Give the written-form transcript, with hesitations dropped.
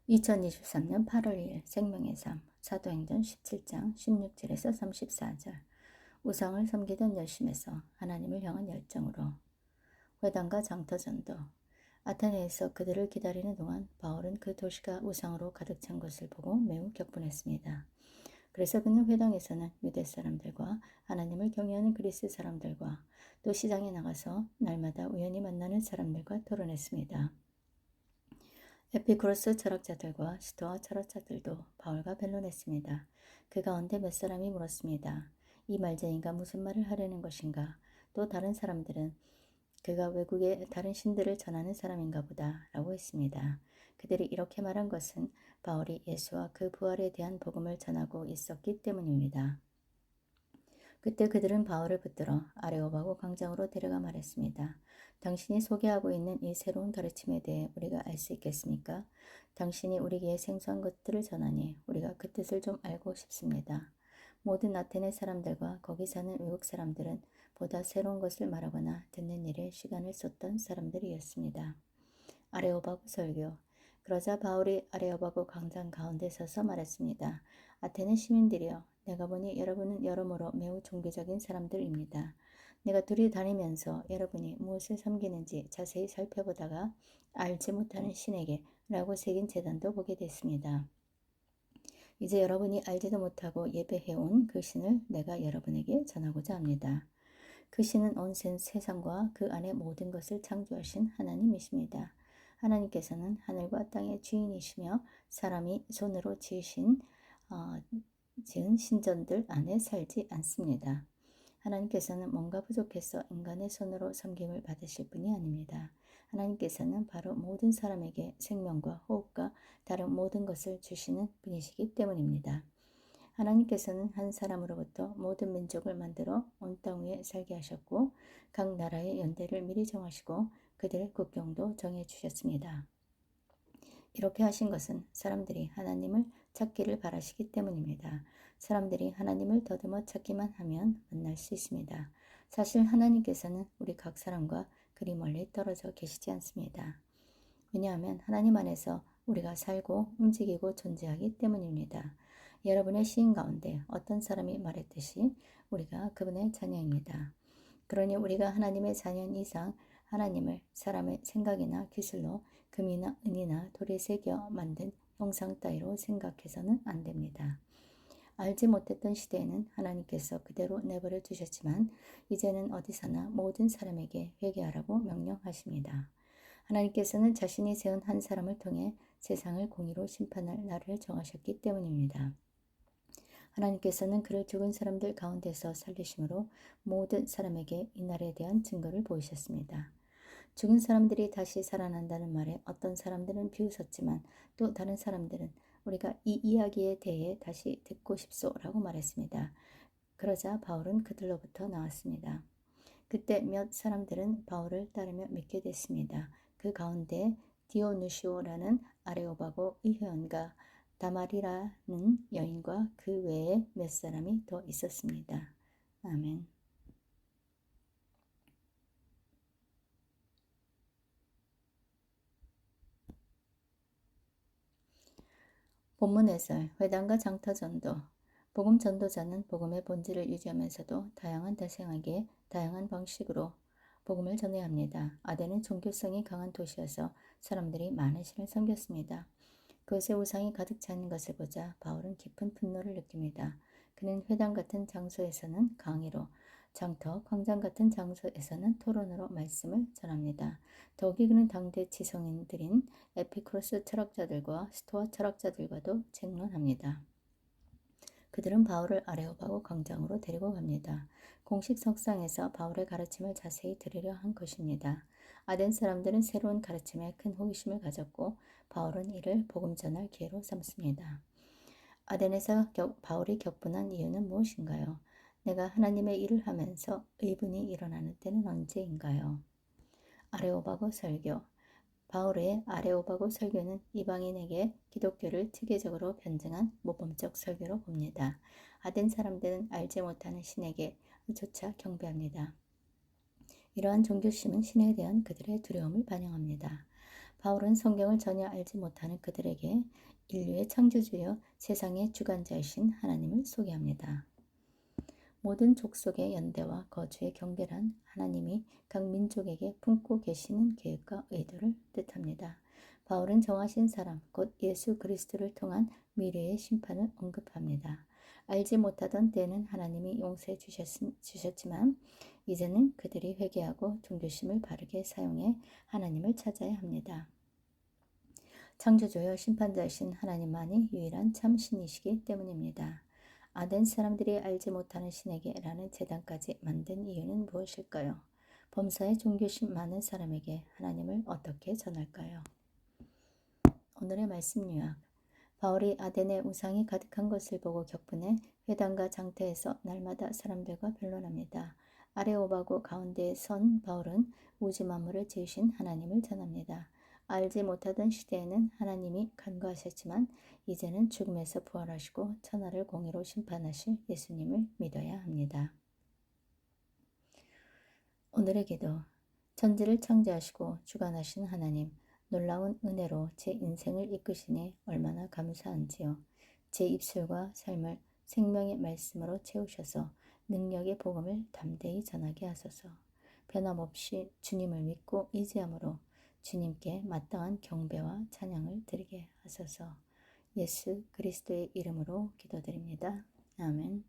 2023년 8월 2일 생명의 삶 사도행전 17장 16절에서 34절. 우상을 섬기던 열심에서 하나님을 향한 열정으로. 회당과 장터전도. 아테네에서 그들을 기다리는 동안 바울은 그 도시가 우상으로 가득 찬 것을 보고 매우 격분했습니다. 그래서 그는 회당에서는 유대 사람들과 하나님을 경외하는 그리스 사람들과 또 시장에 나가서 날마다 우연히 만나는 사람들과 토론했습니다. 에피쿠로스 철학자들과 스토아 철학자들도 바울과 변론했습니다. 그 가운데 몇 사람이 물었습니다. 이 말쟁이가 무슨 말을 하려는 것인가? 또 다른 사람들은 그가 외국의 다른 신들을 전하는 사람인가 보다 라고 했습니다. 그들이 이렇게 말한 것은 바울이 예수와 그 부활에 대한 복음을 전하고 있었기 때문입니다. 그때 그들은 바울을 붙들어 아레오바고 광장으로 데려가 말했습니다. 당신이 소개하고 있는 이 새로운 가르침에 대해 우리가 알 수 있겠습니까? 당신이 우리에게 생소한 것들을 전하니 우리가 그 뜻을 좀 알고 싶습니다. 모든 아테네 사람들과 거기 사는 외국 사람들은 보다 새로운 것을 말하거나 듣는 일에 시간을 쏟던 사람들이었습니다. 아레오바고 설교. 그러자 바울이 아레오바고 광장 가운데 서서 말했습니다. 아테네 시민들이여, 내가 보니 여러분은 여러모로 매우 종교적인 사람들입니다. 내가 둘이 다니면서 여러분이 무엇을 섬기는지 자세히 살펴보다가 알지 못하는 신에게 라고 새긴 제단도 보게 됐습니다. 이제 여러분이 알지도 못하고 예배해온 그 신을 내가 여러분에게 전하고자 합니다. 그 신은 온 세상과 그 안의 모든 것을 창조하신 하나님이십니다. 하나님께서는 하늘과 땅의 주인이시며 사람이 손으로 지은 신전들 안에 살지 않습니다. 하나님께서는 뭔가 부족해서 인간의 손으로 섬김을 받으실 분이 아닙니다. 하나님께서는 바로 모든 사람에게 생명과 호흡과 다른 모든 것을 주시는 분이시기 때문입니다. 하나님께서는 한 사람으로부터 모든 민족을 만들어 온 땅 위에 살게 하셨고 각 나라의 연대를 미리 정하시고 그들의 국경도 정해주셨습니다. 이렇게 하신 것은 사람들이 하나님을 찾기를 바라시기 때문입니다. 사람들이 하나님을 더듬어 찾기만 하면 만날 수 있습니다. 사실 하나님께서는 우리 각 사람과 그리 멀리 떨어져 계시지 않습니다. 왜냐하면 하나님 안에서 우리가 살고 움직이고 존재하기 때문입니다. 여러분의 시인 가운데 어떤 사람이 말했듯이 우리가 그분의 자녀입니다. 그러니 우리가 하나님의 자녀인 이상 하나님을 사람의 생각이나 기술로 금이나 은이나 돌에 새겨 만든 형상 따위로 생각해서는 안 됩니다. 알지 못했던 시대에는 하나님께서 그대로 내버려 두셨지만 이제는 어디서나 모든 사람에게 회개하라고 명령하십니다. 하나님께서는 자신이 세운 한 사람을 통해 세상을 공의로 심판할 날을 정하셨기 때문입니다. 하나님께서는 그를 죽은 사람들 가운데서 살리심으로 모든 사람에게 이 날에 대한 증거를 보이셨습니다. 죽은 사람들이 다시 살아난다는 말에 어떤 사람들은 비웃었지만 또 다른 사람들은 우리가 이 이야기에 대해 다시 듣고 싶소라고 말했습니다. 그러자 바울은 그들로부터 나왔습니다. 그때 몇 사람들은 바울을 따르며 믿게 됐습니다. 그 가운데 디오누시오라는 아레오바고 의회원과 다말이라는 여인과 그 외에 몇 사람이 더 있었습니다. 아멘. 본문 해설, 회당과 장터전도. 복음 전도자는 복음의 본질을 유지하면서도 다양한 대상에게 다양한 방식으로 복음을 전해야 합니다. 아덴은 종교성이 강한 도시여서 사람들이 많은 신을 섬겼습니다. 그것에 우상이 가득 차는 것을 보자 바울은 깊은 분노를 느낍니다. 그는 회당 같은 장소에서는 강의로, 장터, 광장 같은 장소에서는 토론으로 말씀을 전합니다. 더욱이 그는 당대 지성인들인 에피쿠로스 철학자들과 스토아 철학자들과도 책론합니다. 그들은 바울을 아레오바고 광장으로 데리고 갑니다. 공식 석상에서 바울의 가르침을 자세히 들으려 한 것입니다. 아덴 사람들은 새로운 가르침에 큰 호기심을 가졌고 바울은 이를 복음 전할 기회로 삼습니다. 아덴에서 바울이 격분한 이유는 무엇인가요? 내가 하나님의 일을 하면서 의분이 일어나는 때는 언제인가요? 아레오바고 설교. 바울의 아레오바고 설교는 이방인에게 기독교를 체계적으로 변증한 모범적 설교로 봅니다. 아덴 사람들은 알지 못하는 신에게 조차 경배합니다. 이러한 종교심은 신에 대한 그들의 두려움을 반영합니다. 바울은 성경을 전혀 알지 못하는 그들에게 인류의 창조주여 세상의 주관자이신 하나님을 소개합니다. 모든 족속의 연대와 거주의 경계란 하나님이 각 민족에게 품고 계시는 계획과 의도를 뜻합니다. 바울은 정하신 사람, 곧 예수 그리스도를 통한 미래의 심판을 언급합니다. 알지 못하던 때는 하나님이 용서해 주셨지만 이제는 그들이 회개하고 종교심을 바르게 사용해 하나님을 찾아야 합니다. 창조주여 심판자이신 하나님만이 유일한 참 신이시기 때문입니다. 아덴 사람들이 알지 못하는 신에게 라는 제단까지 만든 이유는 무엇일까요? 범사에 종교심 많은 사람에게 하나님을 어떻게 전할까요? 오늘의 말씀 요약. 바울이 아덴의 우상이 가득한 것을 보고 격분해 회당과 장터에서 날마다 사람들과 변론합니다. 아레오바고 가운데에 선 바울은 우주 만물을 지으신 하나님을 전합니다. 알지 못하던 시대에는 하나님이 간과하셨지만 이제는 죽음에서 부활하시고 천하를 공의로 심판하실 예수님을 믿어야 합니다. 오늘의 기도. 천지를 창조하시고 주관하신 하나님, 놀라운 은혜로 제 인생을 이끄시니 얼마나 감사한지요. 제 입술과 삶을 생명의 말씀으로 채우셔서 능력의 복음을 담대히 전하게 하소서. 변함없이 주님을 믿고 의지함으로 주님께 마땅한 경배와 찬양을 드리게 하소서. 예수 그리스도의 이름으로 기도드립니다. 아멘.